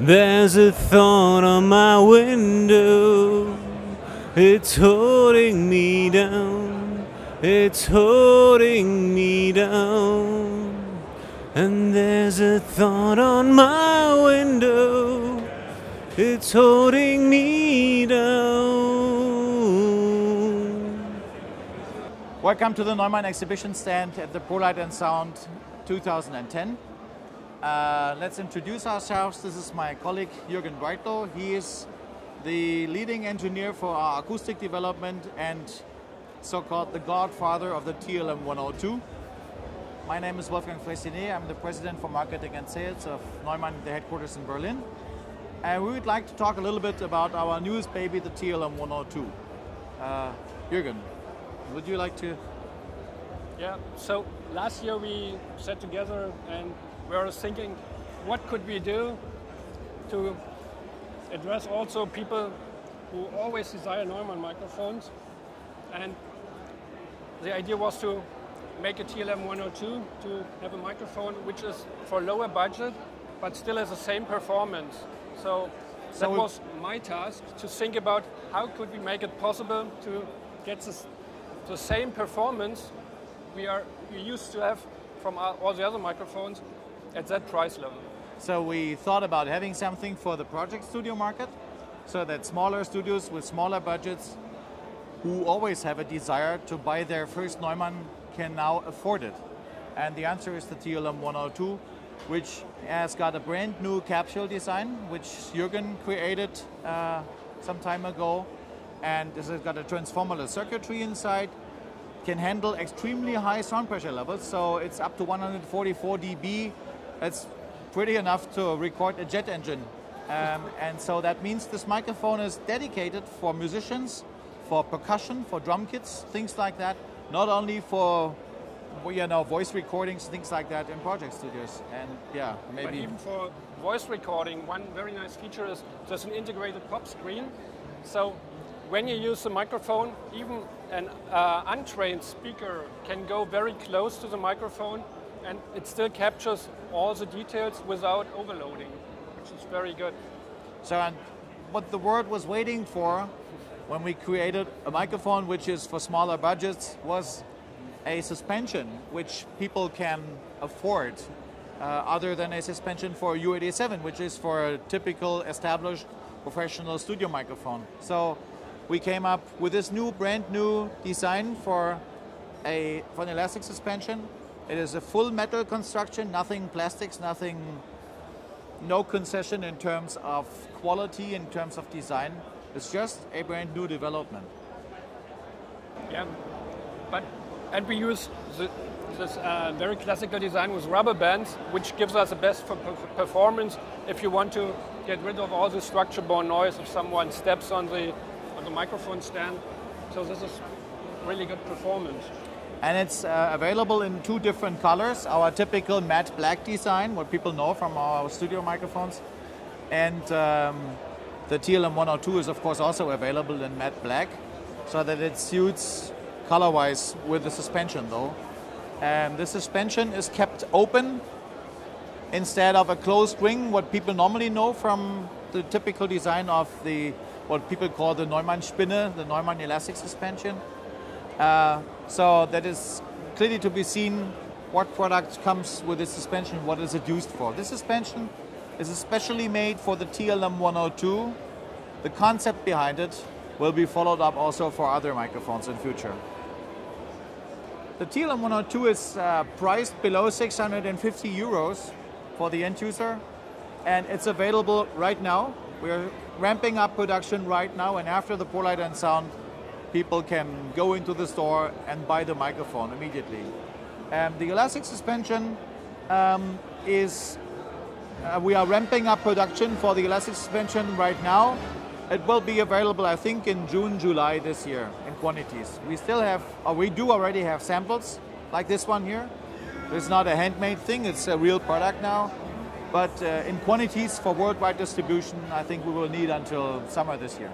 There's a thought on my window, it's holding me down, it's holding me down. And there's a thought on my window, it's holding me down. Welcome to the Neumann exhibition stand at the ProLight and Sound 2010. Let's introduce ourselves. This is my colleague Jürgen Breitlow. He is the leading engineer for our acoustic development and so-called the godfather of the TLM 102. My name is Wolfgang Freycinet. I'm the president for marketing and sales of Neumann, the headquarters in Berlin. And we would like to talk a little bit about our newest baby, the TLM 102. Jürgen, would you like to? Yeah, so last year we sat together and we were thinking, what could we do to address also people who always desire Neumann microphones. And the idea was to make a TLM 102 to have a microphone which is for lower budget but still has the same performance. So that was my task, to think about how could we make it possible to get the same performance we used to have from all the other microphones at that price level. So we thought about having something for the project studio market, so that smaller studios with smaller budgets who always have a desire to buy their first Neumann can now afford it. And the answer is the TLM 102, which has got a brand new capsule design, which Jürgen created some time ago. And this has got a transformer circuitry inside, can handle extremely high sound pressure levels, so it's up to 144 dB. That's pretty enough to record a jet engine. And so that means this microphone is dedicated for musicians, for percussion, for drum kits, things like that. Not only for voice recordings, things like that in project studios. And yeah, maybe. But even for voice recording, one very nice feature is there's an integrated pop screen. So when you use the microphone, even an untrained speaker can go very close to the microphone and it still captures all the details without overloading, which is very good. So, and what the world was waiting for when we created a microphone which is for smaller budgets was a suspension which people can afford, other than a suspension for U87, which is for a typical established professional studio microphone. So we came up with this brand new design for an elastic suspension. It is a full metal construction, nothing plastics, no concession in terms of quality, in terms of design. It's just a brand new development. Yeah, and we use this very classical design with rubber bands, which gives us the best performance if you want to get rid of all the structure-borne noise if someone steps on the microphone stand. So this is really good performance. And it's available in two different colors. Our typical matte black design, what people know from our studio microphones. And the TLM 102 is of course also available in matte black, so that it suits color-wise with the suspension though. And the suspension is kept open instead of a closed ring, what people normally know from the typical design of what people call the Neumann Spinne, the Neumann elastic suspension. So that is clearly to be seen what product comes with this suspension, what is it used for. This suspension is especially made for the TLM 102. The concept behind it will be followed up also for other microphones in future. The TLM 102 is priced below 650 euros for the end user, and it's available right now. We're ramping up production right now, and after the ProLight and Sound, people can go into the store and buy the microphone immediately. The elastic suspension we are ramping up production for the elastic suspension right now. It will be available, I think, in June, July this year in quantities. We do already have samples like this one here. It's not a handmade thing, it's a real product now. But in quantities for worldwide distribution, I think we will need until summer this year.